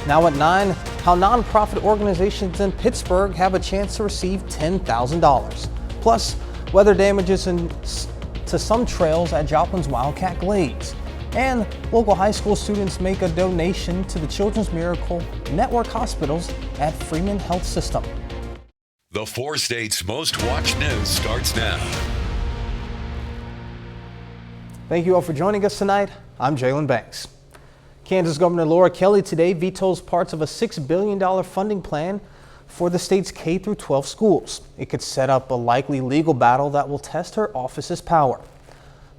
Now at 9, how nonprofit organizations in Pittsburgh have a chance to receive $10,000. Plus, weather damages to some trails at Joplin's Wildcat Glades. And local high school students make a donation to the Children's Miracle Network hospitals at Freeman Health System. The 4 states' most watched news starts now. Thank you all for joining us tonight. I'm Jalen Banks. Kansas Governor Laura Kelly today vetoes parts of a $6 billion funding plan for the state's K-12 schools. It could set up a likely legal battle that will test her office's power.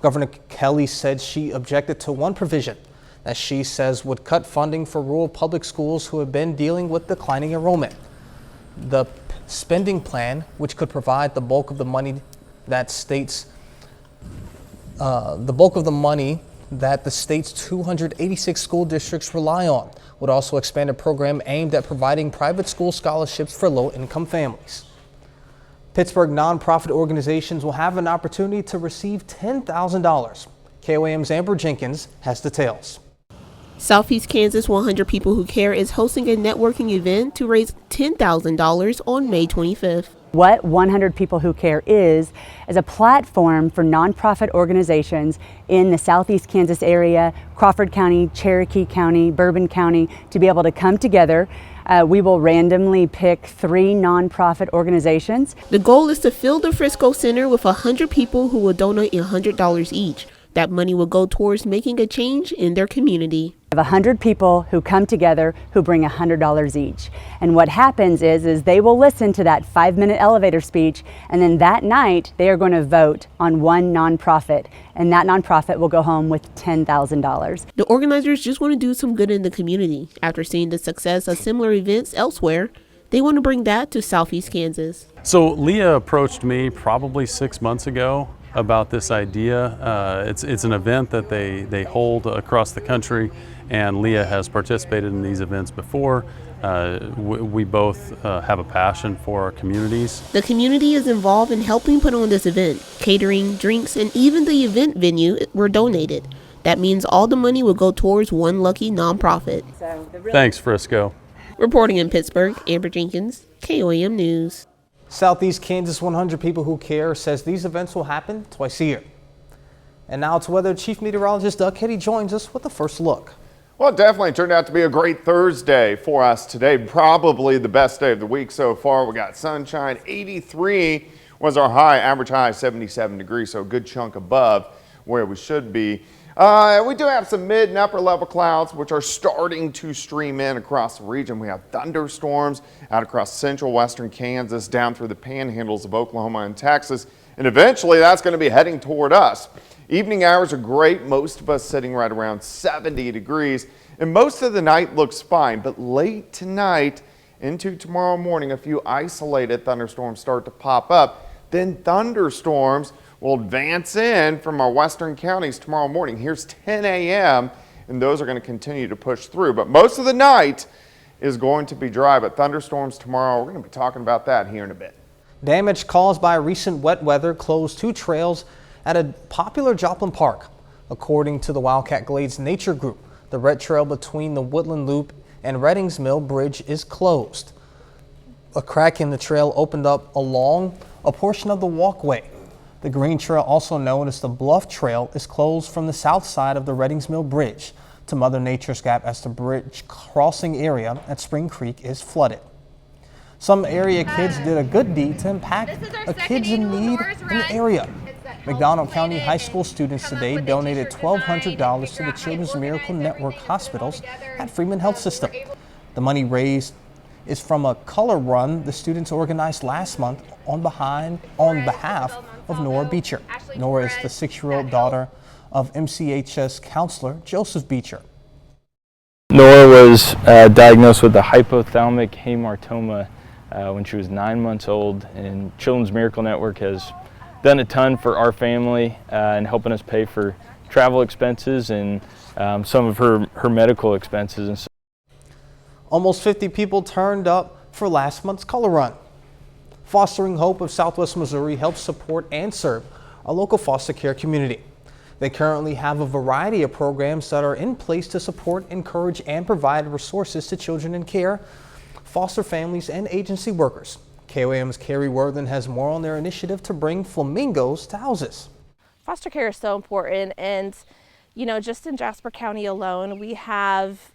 Governor Kelly said she objected to one provision that she says would cut funding for rural public schools who have been dealing with declining enrollment. The spending plan, which could provide the bulk of the money that the state's 286 school districts rely on, would also expand a program aimed at providing private school scholarships for low-income families. Pittsburgh nonprofit organizations will have an opportunity to receive $10,000. KOAM's Amber Jenkins has details. Southeast Kansas 100 People Who Care is hosting a networking event to raise $10,000 on May 25th. What 100 People Who Care is a platform for nonprofit organizations in the Southeast Kansas area, Crawford County, Cherokee County, Bourbon County, to be able to come together. We will randomly pick 3 nonprofit organizations. The goal is to fill the Frisco Center with 100 people who will donate $100 each. That money will go towards making a change in their community. We have 100 people who come together who bring $100 each. And what happens is they will listen to that 5-minute elevator speech, and then that night they are going to vote on one nonprofit, and that nonprofit will go home with $10,000. The organizers just want to do some good in the community. After seeing the success of similar events elsewhere, they want to bring that to Southeast Kansas. So Leah approached me probably 6 months ago about this idea. It's an event that they hold across the country, and Leah has participated in these events before. We both have a passion for our communities. The community is involved in helping put on this event. Catering, drinks, and even the event venue were donated. That means all the money will go towards one lucky nonprofit. Thanks, Frisco. Reporting in Pittsburgh, Amber Jenkins, KOAM News. Southeast Kansas 100 People Who Care says these events will happen twice a year. And now to weather, Chief Meteorologist Doug Hitty joins us with the first look. Well, it definitely turned out to be a great Thursday for us today. Probably the best day of the week so far. We got sunshine. 83 was our high, average high 77 degrees, so a good chunk above where we should be. We do have some mid and upper level clouds which are starting to stream in across the region. We have thunderstorms out across central western Kansas, down through the panhandles of Oklahoma and Texas, and eventually that's going to be heading toward us. Evening hours are great, most of us sitting right around 70 degrees, and most of the night looks fine, but late tonight into tomorrow morning, a few isolated thunderstorms start to pop up. Then thunderstorms will advance in from our western counties tomorrow morning. Here's 10 a.m. and those are going to continue to push through. But most of the night is going to be dry, but thunderstorms tomorrow, we're going to be talking about that here in a bit. Damage caused by recent wet weather closed 2 trails at a popular Joplin park. According to the Wildcat Glades Nature Group, the red trail between the Woodland Loop and Reddings Mill Bridge is closed. A crack in the trail opened up along a portion of the walkway. The green trail, also known as the Bluff Trail, is closed from the south side of the Reddings Mill Bridge to Mother Nature's Gap as the bridge crossing area at Spring Creek is flooded. Some area kids did a good deed to impact a kids in need in the area. McDonald County High School students today donated $1,200 to the Children's Miracle Network hospitals at Freeman Health System. The money raised is from a color run the students organized last month on behalf of Nora Beecher. Nora is the 6-year-old daughter of MCHS counselor Joseph Beecher. Nora was diagnosed with a hypothalamic hamartoma when she was 9 months old, and Children's Miracle Network has done a ton for our family and helping us pay for travel expenses and some of her medical expenses. And so Almost 50 people turned up for last month's color run. Fostering Hope of Southwest Missouri helps support and serve a local foster care community. They currently have a variety of programs that are in place to support, encourage, and provide resources to children in care, foster families, and agency workers. KOAM's Carrie Worthen has more on their initiative to bring flamingos to houses. Foster care is so important, and you know, just in Jasper County alone, we have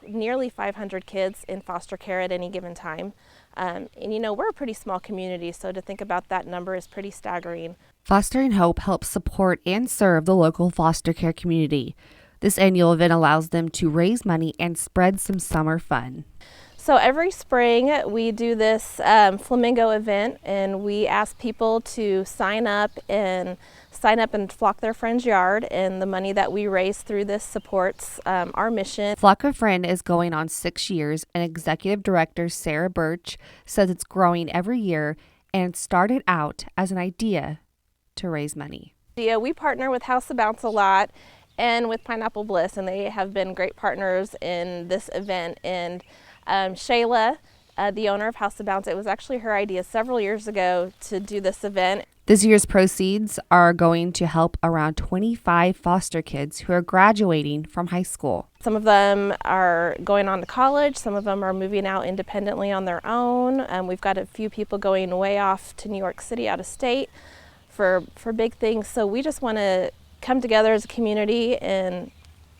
nearly 500 kids in foster care at any given time. And you know, we're a pretty small community, so to think about that number is pretty staggering. Fostering Hope helps support and serve the local foster care community. This annual event allows them to raise money and spread some summer fun. So every spring we do this flamingo event, and we ask people to sign up and flock their friend's yard, and the money that we raise through this supports our mission. Flock a Friend is going on 6 years, and Executive Director Sarah Birch says it's growing every year and started out as an idea to raise money. Yeah, we partner with House of Bounce a lot and with Pineapple Bliss, and they have been great partners in this event. And Shayla, the owner of House of Bounce, it was actually her idea several years ago to do this event. This year's proceeds are going to help around 25 foster kids who are graduating from high school. Some of them are going on to college, some of them are moving out independently on their own. We've got a few people going way off to New York City out of state for big things. So we just want to come together as a community and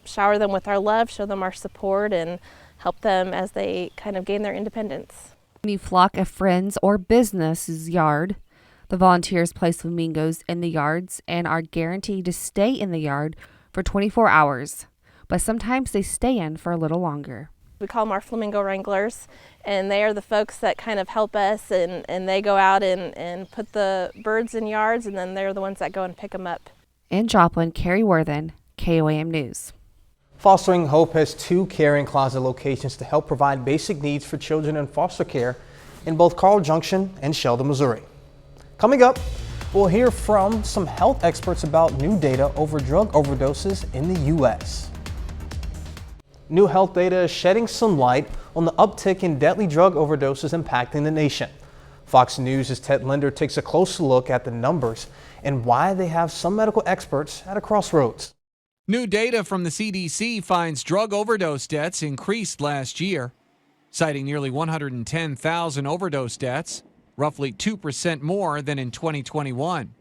shower them with our love, show them our support, and help them as they kind of gain their independence. When you flock a friend's or business's yard, the volunteers place flamingos in the yards and are guaranteed to stay in the yard for 24 hours, but sometimes they stay in for a little longer. We call them our flamingo wranglers, and they are the folks that kind of help us, and they go out and put the birds in yards, and then they're the ones that go and pick them up. In Joplin, Carrie Worthen, KOAM News. Fostering Hope has 2 caring closet locations to help provide basic needs for children in foster care in both Carl Junction and Sheldon, Missouri. Coming up, we'll hear from some health experts about new data over drug overdoses in the U.S. New health data is shedding some light on the uptick in deadly drug overdoses impacting the nation. Fox News' Ted Linder takes a closer look at the numbers and why they have some medical experts at a crossroads. New data from the CDC finds drug overdose deaths increased last year, citing nearly 110,000 overdose deaths, roughly 2% more than in 2021.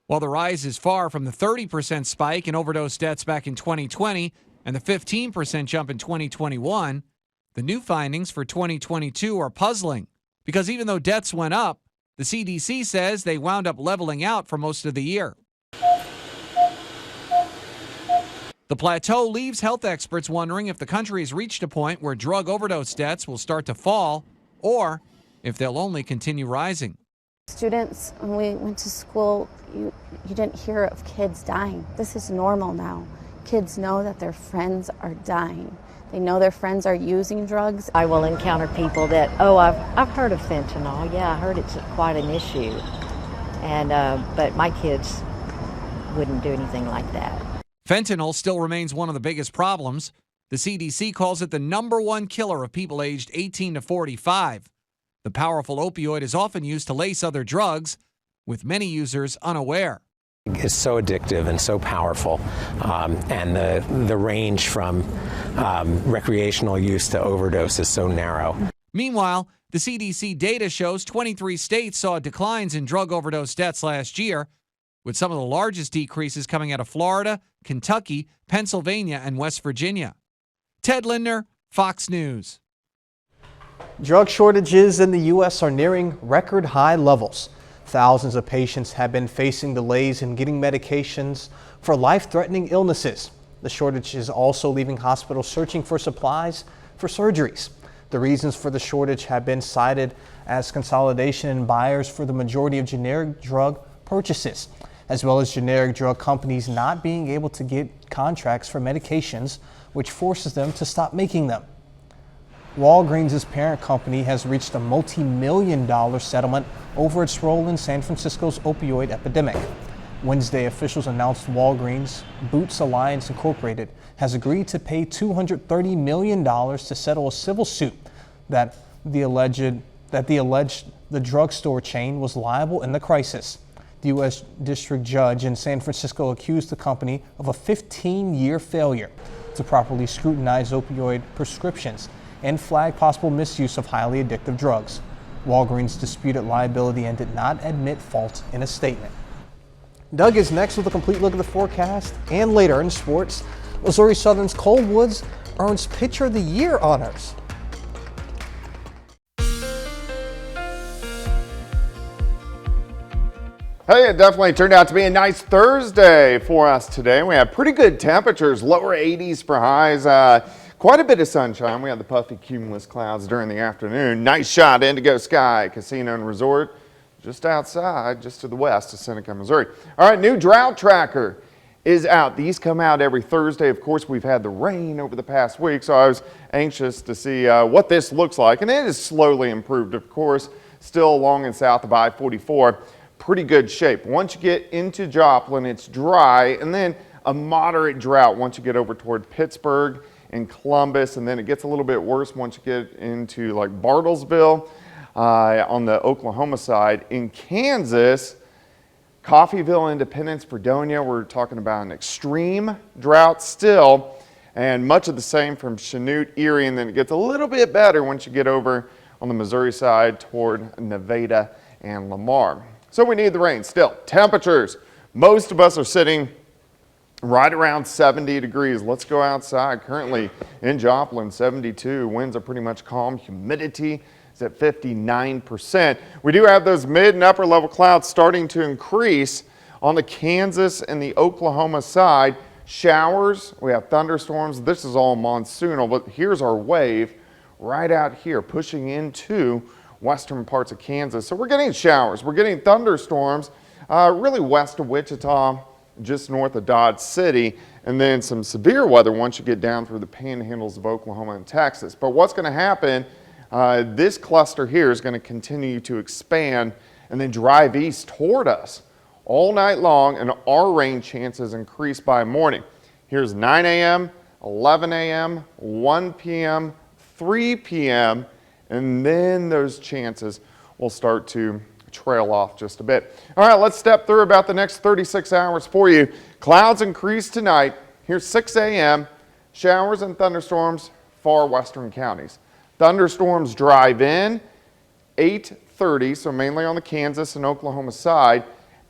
While the rise is far from the 30% spike in overdose deaths back in 2020 and the 15% jump in 2021, the new findings for 2022 are puzzling because even though deaths went up, the CDC says they wound up leveling out for most of the year. The plateau leaves health experts wondering if the country has reached a point where drug overdose deaths will start to fall or if they'll only continue rising. Students, when we went to school, you didn't hear of kids dying. This is normal now. Kids know that their friends are dying. They know their friends are using drugs. I will encounter people that, oh, I've heard of fentanyl. Yeah, I heard it's quite an issue. And but my kids wouldn't do anything like that. Fentanyl still remains one of the biggest problems. The CDC calls it the #1 killer of people aged 18 to 45. The powerful opioid is often used to lace other drugs, with many users unaware. It's so addictive and so powerful, and the range from recreational use to overdose is so narrow. Meanwhile, the CDC data shows 23 states saw declines in drug overdose deaths last year, with some of the largest decreases coming out of Florida, Kentucky, Pennsylvania, and West Virginia. Ted Linder, Fox News. Drug shortages in the U.S. are nearing record high levels. Thousands of patients have been facing delays in getting medications for life-threatening illnesses. The shortage is also leaving hospitals searching for supplies for surgeries. The reasons for the shortage have been cited as consolidation in buyers for the majority of generic drug purchases, as well as generic drug companies not being able to get contracts for medications, which forces them to stop making them. Walgreens' parent company has reached a multi-million-dollar settlement over its role in San Francisco's opioid epidemic. Wednesday, officials announced Walgreens Boots Alliance Incorporated has agreed to pay $230 million to settle a civil suit that the drugstore chain was liable in the crisis. The U.S. District Judge in San Francisco accused the company of a 15-year failure to properly scrutinize opioid prescriptions and flag possible misuse of highly addictive drugs. Walgreens disputed liability and did not admit fault in a statement. Doug is next with a complete look at the forecast, and later in sports, Missouri Southern's Cole Woods earns Pitcher of the Year honors. Hey, it definitely turned out to be a nice Thursday for us today. We had pretty good temperatures, lower 80s for highs, quite a bit of sunshine. We had the puffy cumulus clouds during the afternoon. Nice shot, Indigo Sky Casino and Resort, just outside, just to the west of Seneca, Missouri. All right, new drought tracker is out. These come out every Thursday. Of course, we've had the rain over the past week, so I was anxious to see what this looks like. And it is slowly improved, of course, still along and south of I-44. Pretty good shape. Once you get into Joplin, it's dry, and then a moderate drought once you get over toward Pittsburgh and Columbus, and then it gets a little bit worse once you get into like Bartlesville on the Oklahoma side. In Kansas, Coffeyville, Independence, Fredonia, we're talking about an extreme drought still, and much of the same from Chanute, Erie, and then it gets a little bit better once you get over on the Missouri side toward Nevada and Lamar. So we need the rain still. Temperatures, most of us are sitting right around 70 degrees. Let's go outside. Currently in Joplin, 72. Winds are pretty much calm. Humidity is at 59%. We do have those mid and upper level clouds starting to increase on the Kansas and the Oklahoma side. Showers, we have thunderstorms. This is all monsoonal, but here's our wave right out here pushing into western parts of Kansas. So we're getting showers, we're getting thunderstorms really west of Wichita, just north of Dodge City, and then some severe weather once you get down through the panhandles of Oklahoma and Texas. But what's going to happen, this cluster here is going to continue to expand and then drive east toward us all night long, and our rain chances increase by morning. Here's 9 a.m., 11 a.m., 1 p.m., 3 p.m., and then those chances will start to trail off just a bit. All right, let's step through about the next 36 hours for you. Clouds increase tonight. Here's 6 a.m. Showers and thunderstorms, far western counties. Thunderstorms drive in 8:30, so mainly on the Kansas and Oklahoma side.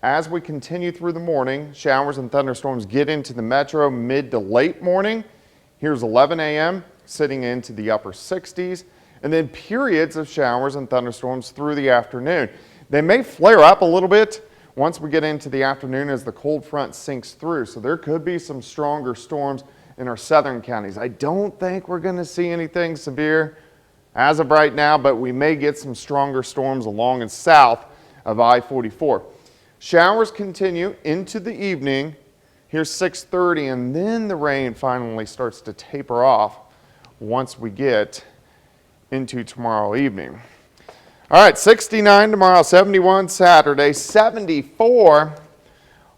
As we continue through the morning, showers and thunderstorms get into the metro mid to late morning. Here's 11 a.m. sitting into the upper 60s. And then periods of showers and thunderstorms through the afternoon. They may flare up a little bit once we get into the afternoon as the cold front sinks through. So there could be some stronger storms in our southern counties. I don't think we're going to see anything severe as of right now, but we may get some stronger storms along and south of I-44. Showers continue into the evening. Here's 6:30, and then the rain finally starts to taper off once we get into tomorrow evening. All right, 69 tomorrow, 71 Saturday, 74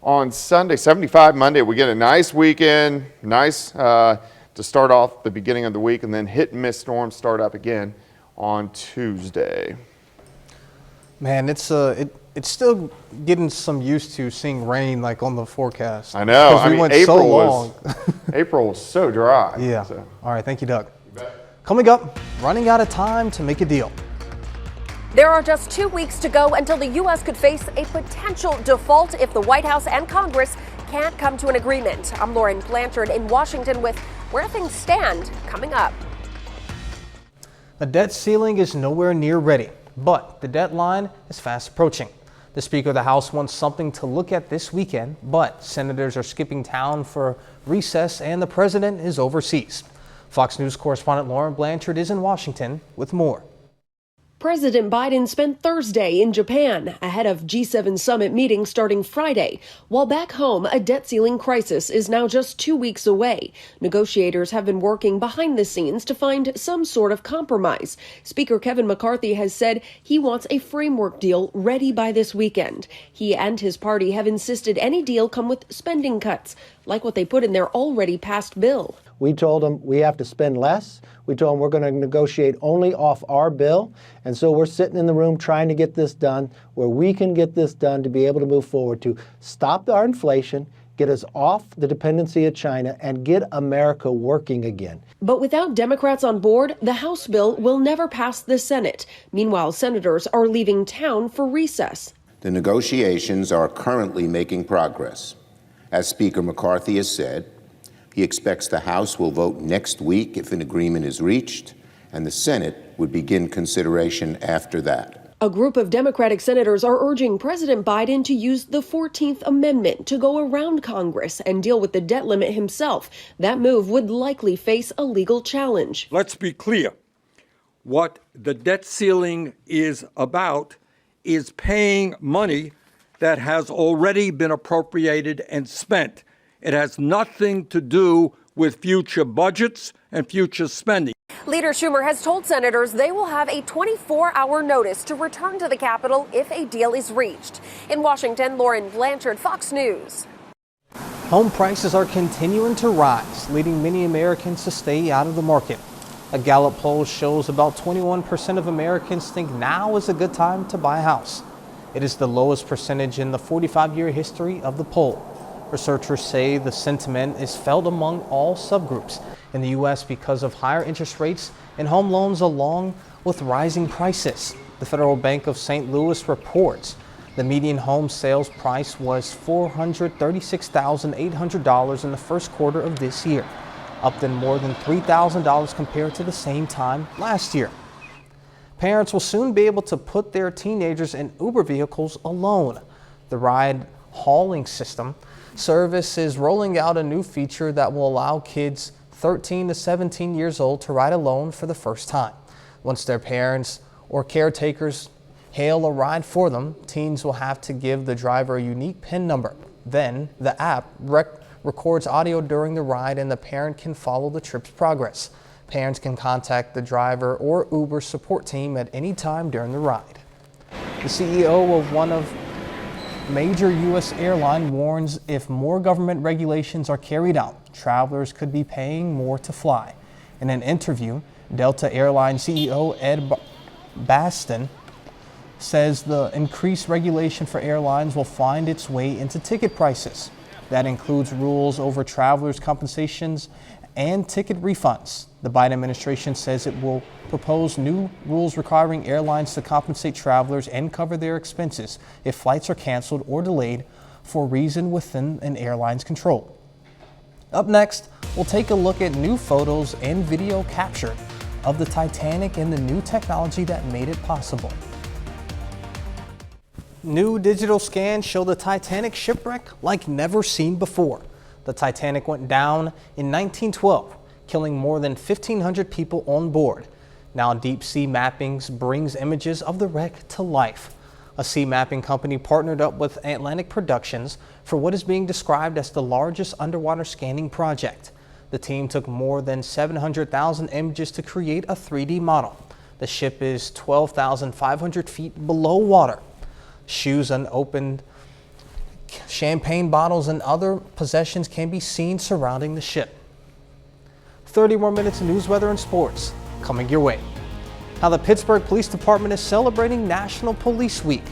on Sunday, 75 Monday. We get a nice weekend, nice to start off the beginning of the week, and then hit and miss storms start up again on Tuesday. Man, it's still getting some used to seeing rain like on the forecast. I know. I mean, went April so long. April was so dry. Yeah. So. All right, thank you, Doug. Coming up, running out of time to make a deal. There are just 2 weeks to go until the U.S. could face a potential default if the White House and Congress can't come to an agreement. I'm Lauren Blanchard in Washington with where things stand coming up. The debt ceiling is nowhere near ready, but the deadline is fast approaching. The Speaker of the House wants something to look at this weekend, but senators are skipping town for recess and the president is overseas. Fox News correspondent Lauren Blanchard is in Washington with more. President Biden spent Thursday in Japan ahead of G7 summit meeting starting Friday. While back home, a debt ceiling crisis is now just 2 weeks away. Negotiators have been working behind the scenes to find some sort of compromise. Speaker Kevin McCarthy has said he wants a framework deal ready by this weekend. He and his party have insisted any deal come with spending cuts, like what they put in their already passed bill. We told them we have to spend less. We told them we're going to negotiate only off our bill. And so we're sitting in the room trying to get this done where we can get this done to be able to move forward to stop our inflation, get us off the dependency of China, and get America working again. But without Democrats on board, the House bill will never pass the Senate. Meanwhile, senators are leaving town for recess. The negotiations are currently making progress. As Speaker McCarthy has said, he expects the House will vote next week if an agreement is reached, and the Senate would begin consideration after that. A group of Democratic senators are urging President Biden to use the 14th Amendment to go around Congress and deal with the debt limit himself. That move would likely face a legal challenge. Let's be clear. What the debt ceiling is about is paying money that has already been appropriated and spent. It has nothing to do with future budgets and future spending. Leader Schumer has told senators they will have a 24-hour notice to return to the Capitol if a deal is reached. In Washington, Lauren Blanchard, Fox News. Home prices are continuing to rise, leading many Americans to stay out of the market. A Gallup poll shows about 21% of Americans think now is a good time to buy a house. It is the lowest percentage in the 45-year history of the poll. Researchers say the sentiment is felt among all subgroups in the U.S. because of higher interest rates and home loans along with rising prices. The Federal Bank of St. Louis reports the median home sales price was $436,800 in the first quarter of this year, up than more than $3,000 compared to the same time last year. Parents will soon be able to put their teenagers in Uber vehicles alone. The ride-hauling system service is rolling out a new feature that will allow kids 13 to 17 years old to ride alone for the first time. Once their parents or caretakers hail a ride for them, teens will have to give the driver a unique PIN number. Then the app records audio during the ride and the parent can follow the trip's progress. Parents can contact the driver or Uber support team at any time during the ride. The CEO of one of major U.S. airline warns if more government regulations are carried out, travelers could be paying more to fly. In an interview, Delta Airline CEO Ed Bastian says the increased regulation for airlines will find its way into ticket prices. That includes rules over travelers' compensations and ticket refunds. The Biden administration says it will propose new rules requiring airlines to compensate travelers and cover their expenses if flights are canceled or delayed for a reason within an airline's control. Up next, we'll take a look at new photos and video captured of the Titanic and the new technology that made it possible. New digital scans show the Titanic shipwreck like never seen before. The Titanic went down in 1912, killing more than 1,500 people on board. Now deep sea mappings brings images of the wreck to life. A sea mapping company partnered up with Atlantic Productions for what is being described as the largest underwater scanning project. The team took more than 700,000 images to create a 3D model. The ship is 12,500 feet below water. Shoes unopened, champagne bottles and other possessions can be seen surrounding the ship. 30 more minutes of news, weather, and sports coming your way. How the Pittsburgh Police Department is celebrating National Police Week.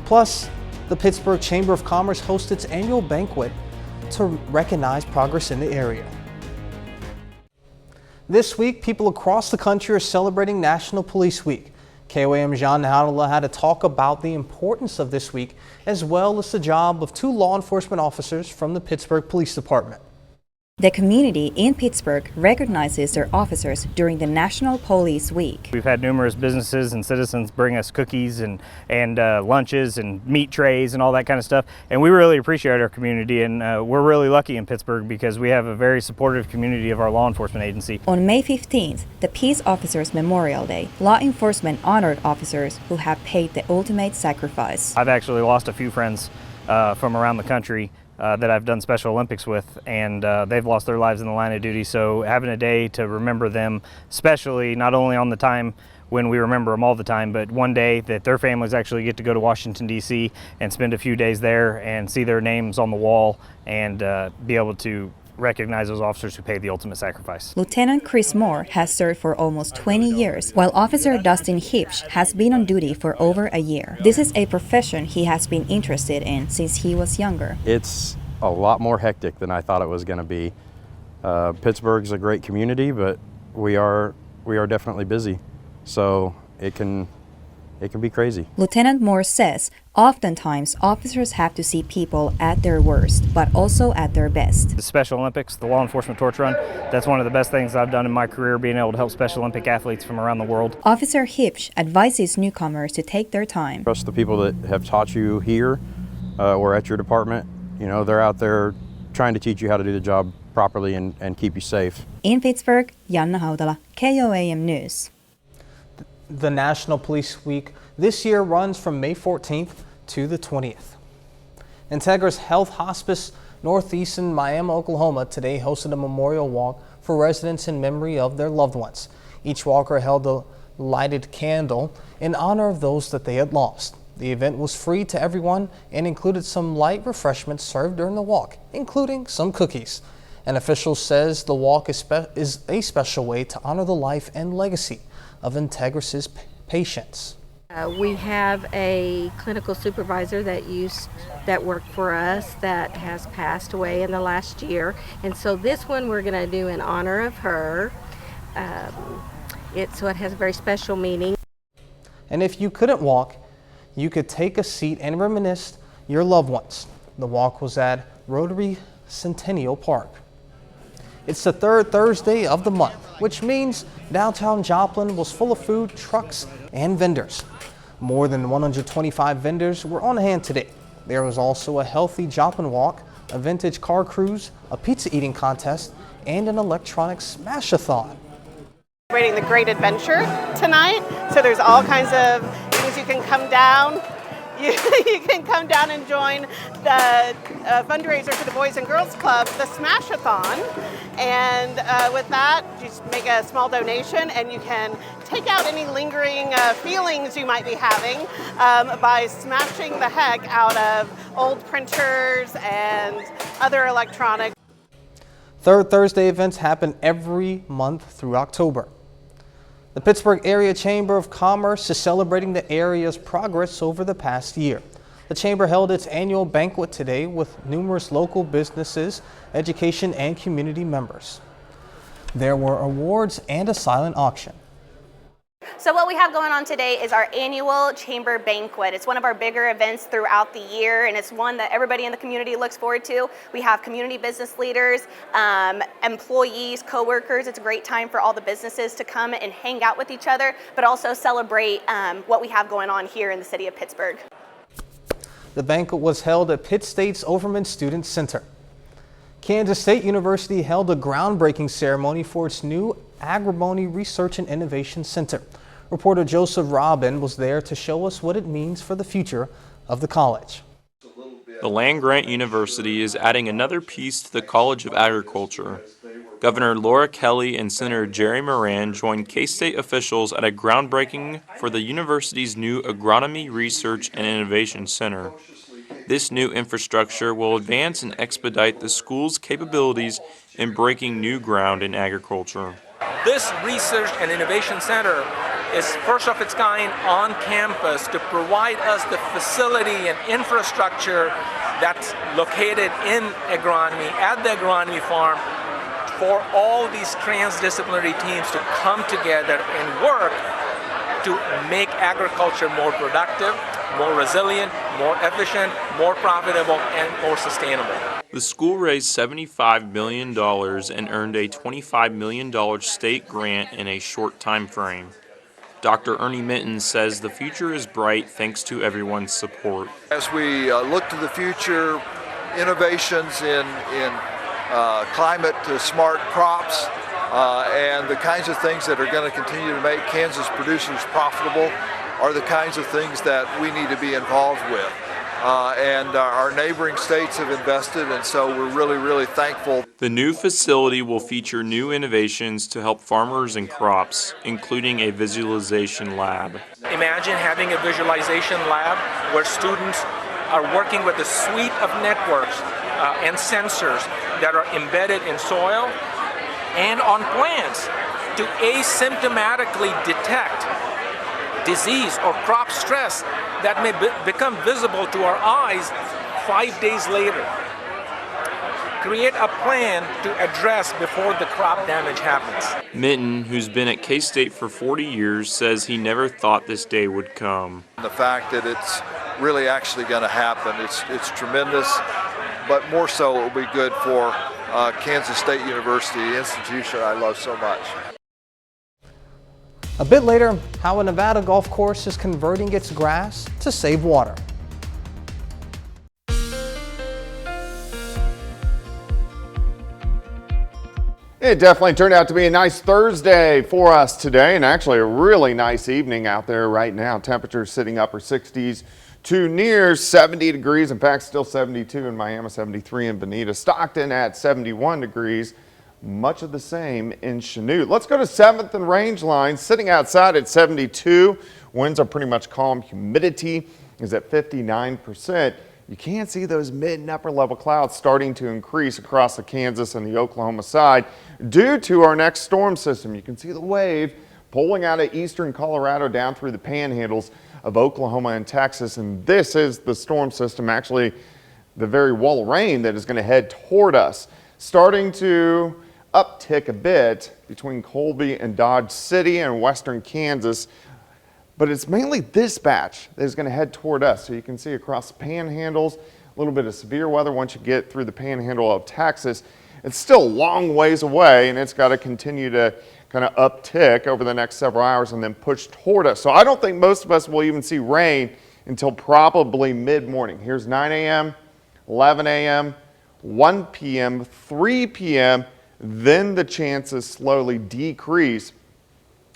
Plus, the Pittsburgh Chamber of Commerce hosts its annual banquet to recognize progress in the area. This week, people across the country are celebrating National Police Week. KOAM John Howdala had to talk about the importance of this week, as well as the job of 2 law enforcement officers from the Pittsburgh Police Department. The community in Pittsburgh recognizes their officers during the National Police Week. We've had numerous businesses and citizens bring us cookies and lunches and meat trays and all that kind of stuff. And we really appreciate our community, and we're really lucky in Pittsburgh because we have a very supportive community of our law enforcement agency. On May 15th, the Peace Officers Memorial Day, law enforcement honored officers who have paid the ultimate sacrifice. I've actually lost a few friends from around the country that I've done Special Olympics with, and they've lost their lives in the line of duty. So having a day to remember them, especially not only on the time when we remember them all the time, but one day that their families actually get to go to Washington, D.C. and spend a few days there and see their names on the wall and be able to recognize those officers who paid the ultimate sacrifice. Lieutenant Chris Moore has served for almost 20 years, while Officer Dustin Hipsch has been on duty for over a year. This is a profession he has been interested in since he was younger. It's a lot more hectic than I thought it was going to be. Pittsburgh's a great community, but we are definitely busy, so it can be crazy. Lieutenant Moore says oftentimes officers have to see people at their worst, but also at their best. The Special Olympics, the law enforcement torch run, that's one of the best things I've done in my career, being able to help Special Olympic athletes from around the world. Officer Hipsch advises newcomers to take their time. Trust the people that have taught you here or at your department. You know, they're out there trying to teach you how to do the job properly and keep you safe. In Pittsburgh, Janna Haudala, KOAM News. The National Police Week this year runs from May 14th to the 20th. Integra's Health Hospice Northeastern Miami, Oklahoma today hosted a memorial walk for residents in memory of their loved ones. Each walker held a lighted candle in honor of those that they had lost. The event was free to everyone and included some light refreshments served during the walk, including some cookies. An official says the walk is a special way to honor the life and legacy of Integris' patients. We have a clinical supervisor that worked for us that has passed away in the last year, and so this one we're going to do in honor of her. So it has a very special meaning. And if you couldn't walk, you could take a seat and reminisce your loved ones. The walk was at Rotary Centennial Park. It's the third Thursday of the month, which means downtown Joplin was full of food trucks and vendors. More than 125 vendors were on hand today. There was also a healthy Joplin walk, a vintage car cruise, a pizza eating contest, and an electronic smash-a-thon. Celebrating the Great Adventure tonight, so there's all kinds of things you can come down. You can come down and join the fundraiser for the Boys and Girls Club, the Smash-a-thon. And with that, you just make a small donation and you can take out any lingering feelings you might be having by smashing the heck out of old printers and other electronics. Third Thursday events happen every month through October. The Pittsburgh Area Chamber of Commerce is celebrating the area's progress over the past year. The Chamber held its annual banquet today with numerous local businesses, education, and community members. There were awards and a silent auction. So what we have going on today is our annual Chamber Banquet. It's one of our bigger events throughout the year, and it's one that everybody in the community looks forward to. We have community business leaders, employees, co-workers. It's a great time for all the businesses to come and hang out with each other, but also celebrate what we have going on here in the city of Pittsburgh. The banquet was held at Pitt State's Overman Student Center. Kansas State University held a groundbreaking ceremony for its new Agrimony Research and Innovation Center. Reporter Joseph Robin was there to show us what it means for the future of the college. The land-grant university is adding another piece to the College of Agriculture. Governor Laura Kelly and Senator Jerry Moran joined K-State officials at a groundbreaking for the university's new Agronomy Research and Innovation Center. This new infrastructure will advance and expedite the school's capabilities in breaking new ground in agriculture. This Research and Innovation Center is first of its kind on campus to provide us the facility and infrastructure that's located in agronomy, at the agronomy farm, for all these transdisciplinary teams to come together and work to make agriculture more productive, more resilient, more efficient, more profitable, and more sustainable. The school raised $75 million and earned a $25 million state grant in a short time frame. Dr. Ernie Minton says the future is bright thanks to everyone's support. As we look to the future, innovations in climate smart crops and the kinds of things that are going to continue to make Kansas producers profitable are the kinds of things that we need to be involved with. And our neighboring states have invested, and so we're really thankful. The new facility will feature new innovations to help farmers and crops, including a visualization lab. Imagine having a visualization lab where students are working with a suite of networks and sensors that are embedded in soil and on plants to asymptomatically detect disease or crop stress that may become visible to our eyes 5 days later. Create a plan to address before the crop damage happens. Minton, who's been at K-State for 40 years, says he never thought this day would come. The fact that it's really actually going to happen, it's tremendous, but more so it will be good for Kansas State University, the institution I love so much. A bit later, how a Nevada golf course is converting its grass to save water. It definitely turned out to be a nice Thursday for us today, and actually a really nice evening out there right now. Temperatures sitting upper 60s to near 70 degrees. In fact, still 72 in Miami, 73 in Bonita. Stockton at 71 degrees. Much of the same in Chanute. Let's go to 7th and Rangeline, sitting outside at 72. Winds are pretty much calm. Humidity is at 59%. You can see those mid and upper level clouds starting to increase across the Kansas and the Oklahoma side due to our next storm system. You can see the wave pulling out of eastern Colorado down through the panhandles of Oklahoma and Texas. And this is the storm system, actually the very wall of rain that is going to head toward us, starting to uptick a bit between Colby and Dodge City and western Kansas, but it's mainly this batch that is going to head toward us. So you can see across the panhandles, a little bit of severe weather once you get through the panhandle of Texas. It's still a long ways away, and it's got to continue to kind of uptick over the next several hours and then push toward us. So I don't think most of us will even see rain until probably mid-morning. Here's 9 a.m., 11 a.m., 1 p.m., 3 p.m., then the chances slowly decrease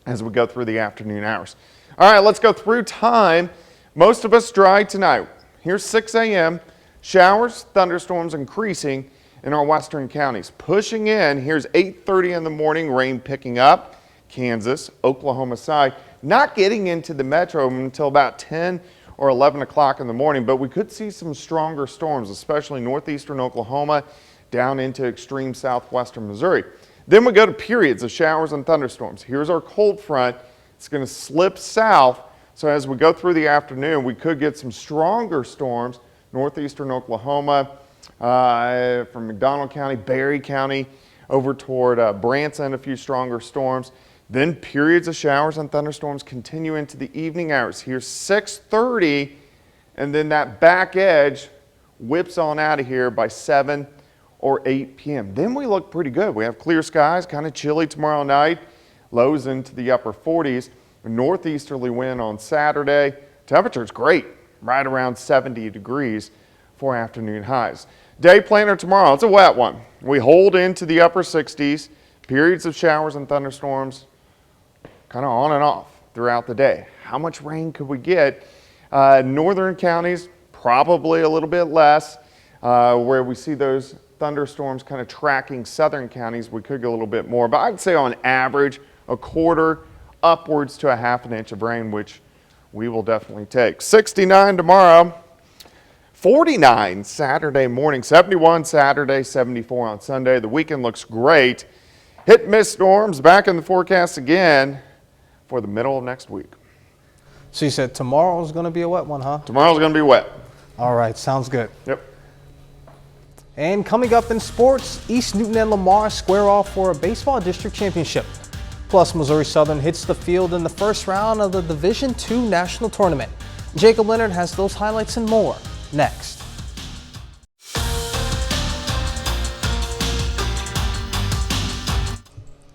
as we go through the afternoon hours. All right, let's go through time. Most of us dry tonight. Here's 6 a.m. Showers, thunderstorms increasing in our western counties. Pushing in, here's 8:30 in the morning, rain picking up. Kansas, Oklahoma side. Not getting into the metro until about 10 or 11 o'clock in the morning, but we could see some stronger storms, especially northeastern Oklahoma down into extreme southwestern Missouri. Then we go to periods of showers and thunderstorms. Here's our cold front. It's going to slip south. So as we go through the afternoon, we could get some stronger storms, northeastern Oklahoma, from McDonald County, Berry County, over toward Branson, a few stronger storms. Then periods of showers and thunderstorms continue into the evening hours. Here's 6:30, and then that back edge whips on out of here by 7 or 8 p.m. Then we look pretty good. We have clear skies, kind of chilly tomorrow night, lows into the upper 40s, a northeasterly wind on Saturday. Temperature's great, right around 70 degrees for afternoon highs. Day planner tomorrow, it's a wet one. We hold into the upper 60s, periods of showers and thunderstorms, kind of on and off throughout the day. How much rain could we get? Northern counties, probably a little bit less. Where we see those thunderstorms kind of tracking southern counties, we could get a little bit more. But I'd say on average, a quarter upwards to a half an inch of rain, which we will definitely take. 69 tomorrow, 49 Saturday morning, 71 Saturday, 74 on Sunday. The weekend looks great. Hit and miss storms back in the forecast again for the middle of next week. So you said tomorrow's going to be a wet one, huh? Tomorrow's going to be wet. All right, sounds good. Yep. And coming up in sports, East Newton and Lamar square off for a baseball district championship. Plus, Missouri Southern hits the field in the first round of the Division II National Tournament. Jacob Leonard has those highlights and more next.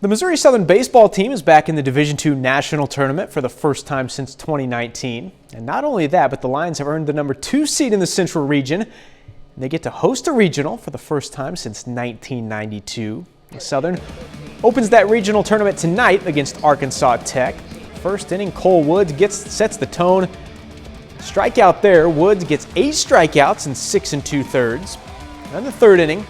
The Missouri Southern baseball team is back in the Division II National Tournament for the first time since 2019. And not only that, but the Lions have earned the number 2 seed in the Central Region. And they get to host a regional for the first time since 1992. Southern opens that regional tournament tonight against Arkansas Tech. First inning, Cole Woods sets the tone. Strikeout there, Woods gets 8 strikeouts in 6 2/3. And the third inning,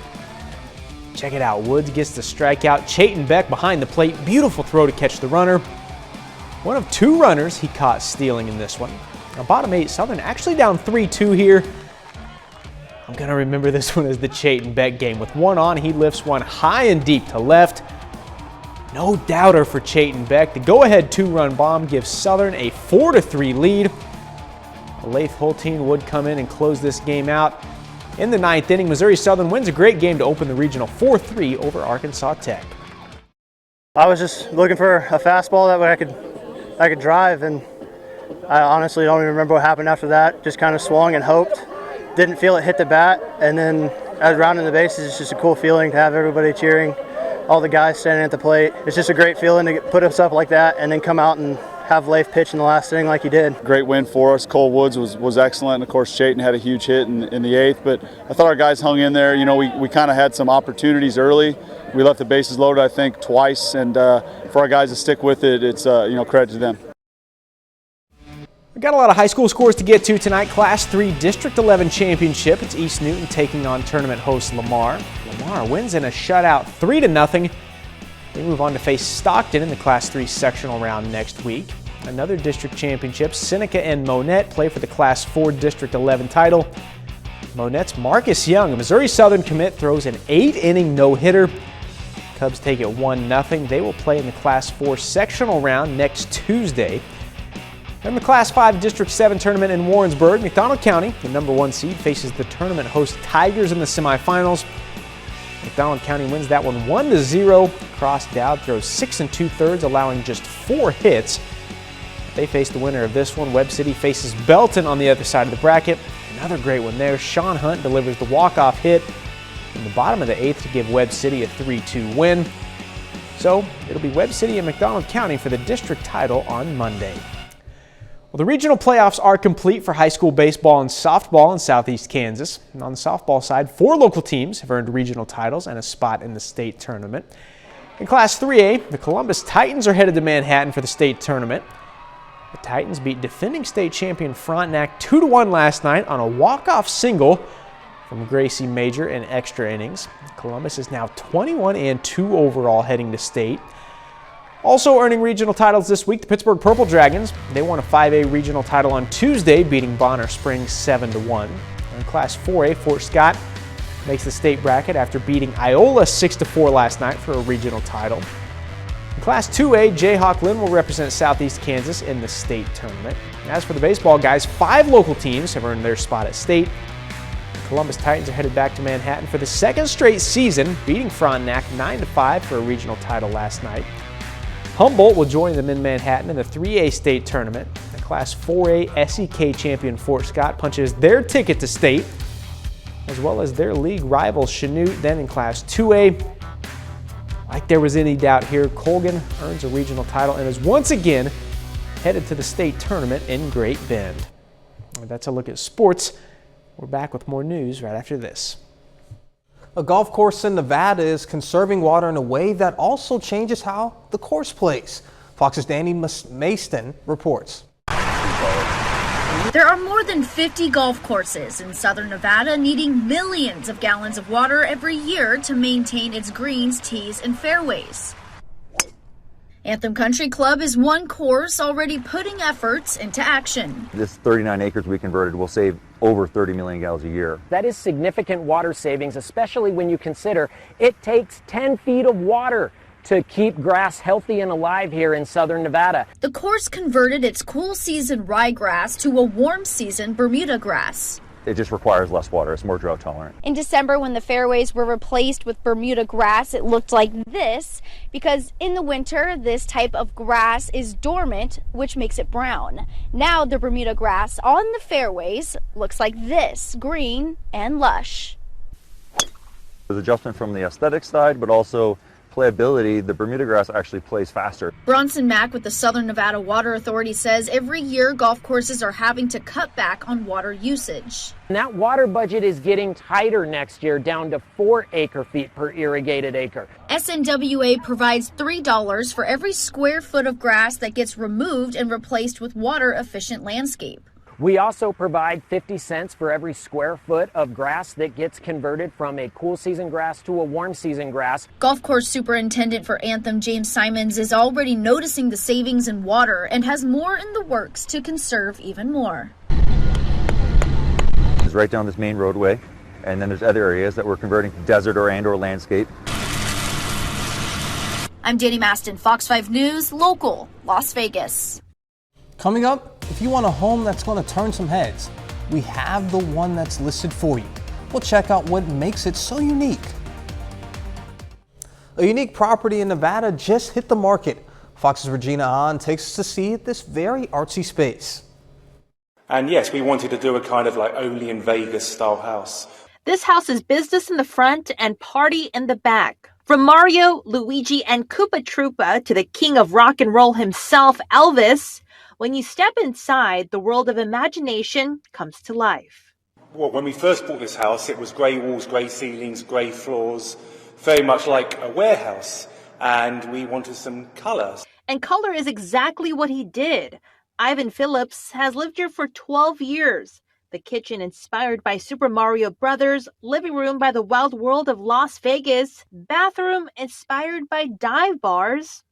check it out, Woods gets the strikeout. Chayton Beck behind the plate, beautiful throw to catch the runner. One of 2 runners he caught stealing in this one. Now bottom 8, Southern actually down 3-2 here. I'm going to remember this one as the Chayton Beck game. With one on, he lifts one high and deep to left. No doubter for Chayton Beck. The go-ahead 2-run bomb gives Southern a 4-3 lead. Laith Hulteen would come in and close this game out. In the 9th inning, Missouri Southern wins a great game to open the regional 4-3 over Arkansas Tech. I was just looking for a fastball that way I could drive, and I honestly don't even remember what happened after that. Just kind of swung and hoped. Didn't feel it hit the bat, and then as rounding the bases, it's just a cool feeling to have everybody cheering, all the guys standing at the plate. It's just a great feeling to put us up like that and then come out and have Leif pitch in the last inning like he did. Great win for us. Cole Woods was excellent, and of course Chayton had a huge hit in the 8th, but I thought our guys hung in there. You know, we kind of had some opportunities early. We left the bases loaded, I think, twice, and for our guys to stick with it, it's credit to them. We got a lot of high school scores to get to tonight. Class 3 District 11 Championship. It's East Newton taking on tournament host Lamar. Lamar wins in a shutout 3-0. They move on to face Stockton in the Class 3 sectional round next week. Another district championship, Seneca and Monette play for the Class 4 District 11 title. Monette's Marcus Young, a Missouri Southern commit, throws an 8-inning no-hitter. Cubs take it 1-0. They will play in the Class 4 sectional round next Tuesday. In the Class 5 District 7 tournament in Warrensburg, McDonald County, the #1 seed, faces the tournament host Tigers in the semifinals. McDonald County wins that one 1-0. Cross Dowd throws 6 2/3, allowing just 4 hits. They face the winner of this one. Webb City faces Belton on the other side of the bracket. Another great one there. Sean Hunt delivers the walk-off hit in the bottom of the 8th to give Webb City a 3-2 win. So it'll be Webb City and McDonald County for the district title on Monday. Well, the regional playoffs are complete for high school baseball and softball in Southeast Kansas. And on the softball side, 4 local teams have earned regional titles and a spot in the state tournament. In Class 3A, the Columbus Titans are headed to Manhattan for the state tournament. The Titans beat defending state champion Frontenac 2-1 last night on a walk-off single from Gracie Major in extra innings. Columbus is now 21-2 overall heading to state. Also earning regional titles this week, the Pittsburgh Purple Dragons. They won a 5A regional title on Tuesday, beating Bonner Springs 7-1. In Class 4A, Fort Scott makes the state bracket after beating Iola 6-4 last night for a regional title. In Class 2A, Jayhawk Lynn will represent Southeast Kansas in the state tournament. As for the baseball guys, 5 local teams have earned their spot at state. The Columbus Titans are headed back to Manhattan for the 2nd straight season, beating Frontenac 9-5 for a regional title last night. Humboldt will join them in Manhattan in the 3A state tournament. The Class 4A SEK champion Fort Scott punches their ticket to state, as well as their league rivals Chanute. Then in Class 2A, like there was any doubt here, Colgan earns a regional title and is once again headed to the state tournament in Great Bend. That's a look at sports. We're back with more news right after this. A golf course in Nevada is conserving water in a way that also changes how the course plays. Fox's Danny Maston reports. There are more than 50 golf courses in southern Nevada needing millions of gallons of water every year to maintain its greens, tees, and fairways. Anthem Country Club is one course already putting efforts into action. This 39 acres we converted will save over 30 million gallons a year. That is significant water savings, especially when you consider it takes 10 feet of water to keep grass healthy and alive here in southern Nevada. The course converted its cool season ryegrass to a warm season Bermuda grass. It just requires less water. It's more drought tolerant. In December, when the fairways were replaced with Bermuda grass, it looked like this because in the winter, this type of grass is dormant, which makes it brown. Now the Bermuda grass on the fairways looks like this, green and lush. There's adjustment from the aesthetic side, but also playability. The Bermuda grass actually plays faster. Bronson Mack with the Southern Nevada Water Authority says every year golf courses are having to cut back on water usage. And that water budget is getting tighter next year, down to 4 acre-feet per irrigated acre. SNWA provides $3 for every square foot of grass that gets removed and replaced with water-efficient landscape. We also provide 50 cents for every square foot of grass that gets converted from a cool season grass to a warm season grass. Golf course superintendent for Anthem, James Simons, is already noticing the savings in water and has more in the works to conserve even more. It's right down this main roadway. And then there's other areas that we're converting to desert or landscape. I'm Danny Maston, Fox 5 News, local, Las Vegas. Coming up, if you want a home that's going to turn some heads, we have the one that's listed for you. We'll check out what makes it so unique. A unique property in Nevada just hit the market. Fox's Regina Hahn takes us to see this very artsy space. And yes, we wanted to do a kind of like only in Vegas style house. This house is business in the front and party in the back. From Mario, Luigi, and Koopa Troopa to the king of rock and roll himself, Elvis, when you step inside, the world of imagination comes to life. Well, when we first bought this house, it was grey walls, grey ceilings, grey floors, very much like a warehouse, and we wanted some colour. And color is exactly what he did. Ivan Phillips has lived here for 12 years. The kitchen inspired by Super Mario Brothers, living room by the wild world of Las Vegas, bathroom inspired by dive bars.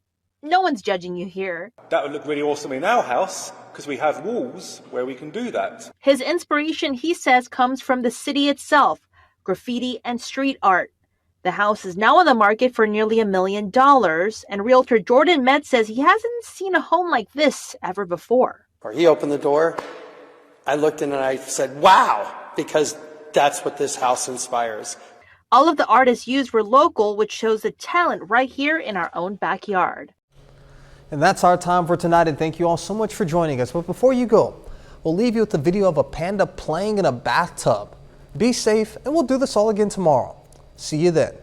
No one's judging you here. That would look really awesome in our house because we have walls where we can do that. His inspiration, he says, comes from the city itself, graffiti and street art. The house is now on the market for nearly $1 million, and realtor Jordan Metz says he hasn't seen a home like this ever before. He opened the door. I looked in and I said, wow, because that's what this house inspires. All of the artists used were local, which shows the talent right here in our own backyard. And that's our time for tonight, and thank you all so much for joining us. But before you go, we'll leave you with a video of a panda playing in a bathtub. Be safe, and we'll do this all again tomorrow. See you then.